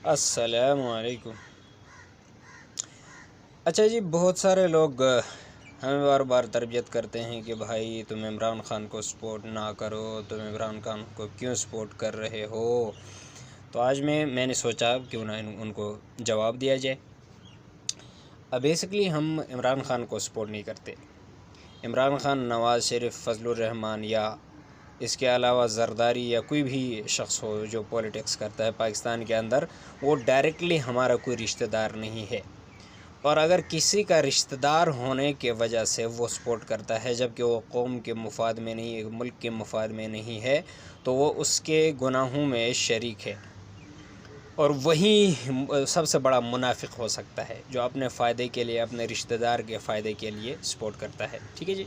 السلام علیکم۔ اچھا جی، بہت سارے لوگ ہمیں بار بار تربیت کرتے ہیں کہ بھائی تم عمران خان کو سپورٹ نہ کرو، تم عمران خان کو کیوں سپورٹ کر رہے ہو؟ تو آج میں نے سوچا کیوں نہ ان کو جواب دیا جائے۔ بیسکلی ہم عمران خان کو سپورٹ نہیں کرتے۔ عمران خان، نواز شریف، فضل الرحمان یا اس کے علاوہ زرداری یا کوئی بھی شخص ہو جو پولیٹکس کرتا ہے پاکستان کے اندر، وہ ڈائریکٹلی ہمارا کوئی رشتہ دار نہیں ہے۔ اور اگر کسی کا رشتہ دار ہونے کے وجہ سے وہ سپورٹ کرتا ہے جبکہ وہ قوم کے مفاد میں نہیں، ملک کے مفاد میں نہیں ہے، تو وہ اس کے گناہوں میں شریک ہے، اور وہی سب سے بڑا منافق ہو سکتا ہے جو اپنے فائدے کے لیے، اپنے رشتہ دار کے فائدے کے لیے سپورٹ کرتا ہے۔ ٹھیک ہے جی،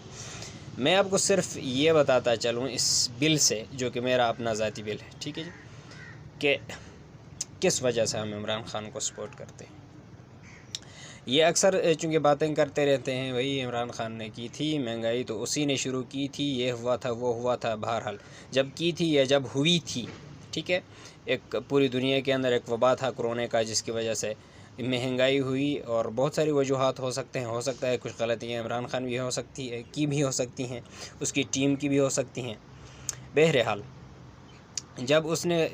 میں آپ کو صرف یہ بتاتا چلوں اس بل سے، جو کہ میرا اپنا ذاتی بل ہے، ٹھیک ہے جی، کہ کس وجہ سے ہم عمران خان کو سپورٹ کرتے ہیں۔ یہ اکثر چونکہ باتیں کرتے رہتے ہیں، وہی عمران خان نے کی تھی، مہنگائی تو اسی نے شروع کی تھی، یہ ہوا تھا وہ ہوا تھا، بہرحال جب کی تھی یا جب ہوئی تھی، ٹھیک ہے، ایک پوری دنیا کے اندر ایک وبا تھا کرونا کا، جس کی وجہ سے مہنگائی ہوئی، اور بہت ساری وجوہات ہو سکتا ہے کچھ غلطیاں عمران خان بھی ہو سکتی ہیں، اس کی ٹیم کی بھی ہو سکتی ہیں۔ بہرحال جب اس نے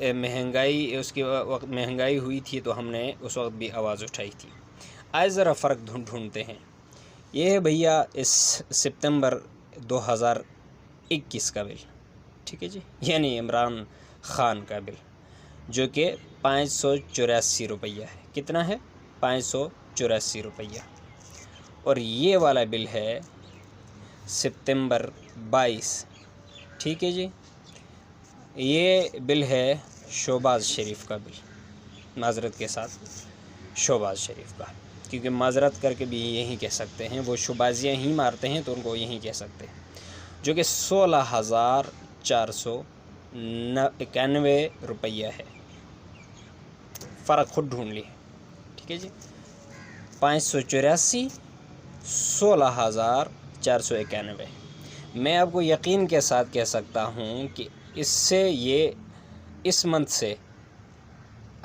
اس کی وقت مہنگائی ہوئی تھی تو ہم نے اس وقت بھی آواز اٹھائی تھی۔ آج ذرا فرق ڈھونڈتے ہیں۔ یہ ہے بھیا اس ستمبر 2021 کا بل، ٹھیک ہے جی، یعنی عمران خان کا بل، جو کہ 584 روپیہ ہے۔ کتنا ہے؟ 584 روپیہ۔ اور یہ والا بل ہے ستمبر 22، ٹھیک ہے جی، یہ بل ہے شہباز شریف کا بل، معذرت کے ساتھ شہباز شریف کا، کیونکہ معذرت کر کے بھی یہی کہہ سکتے ہیں، وہ شہبازیاں ہی مارتے ہیں تو ان کو یہی کہہ سکتے ہیں، جو کہ 16,491 روپیہ ہے۔ فرق خود ڈھونڈ لی، ٹھیک ہے جی، 584، 16,491۔ میں آپ کو یقین کے ساتھ کہہ سکتا ہوں کہ اس سے اس منتھ سے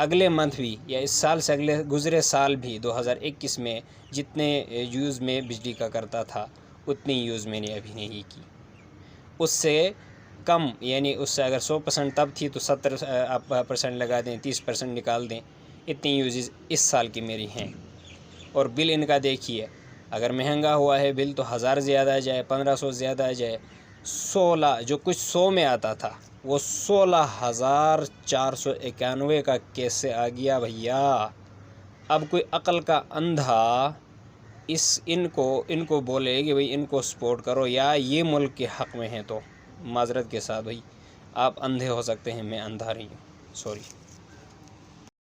اگلے منتھ بھی، یا اس سال سے گزرے سال بھی 2021 میں جتنے یوز میں بجلی کا کرتا تھا اتنی یوز میں نے ابھی نہیں کی۔ اس سے کم، یعنی اس سے اگر 100% تب تھی تو 70% لگا دیں، 30% نکال دیں، اتنی یوزز اس سال کی میری ہیں۔ اور بل ان کا دیکھیے، اگر مہنگا ہوا ہے بل تو 1000 زیادہ آ جائے، 1500 زیادہ آ جائے، 16 جو کچھ 100 میں آتا تھا وہ 16,491 کا کیسے آ گیا بھیا؟ اب کوئی عقل کا اندھا ان کو بولے کہ بھئی ان کو سپورٹ کرو یا یہ ملک کے حق میں ہیں، تو معذرت کے ساتھ بھئی آپ اندھے ہو سکتے ہیں، میں اندھا نہیں ہوں، سوری۔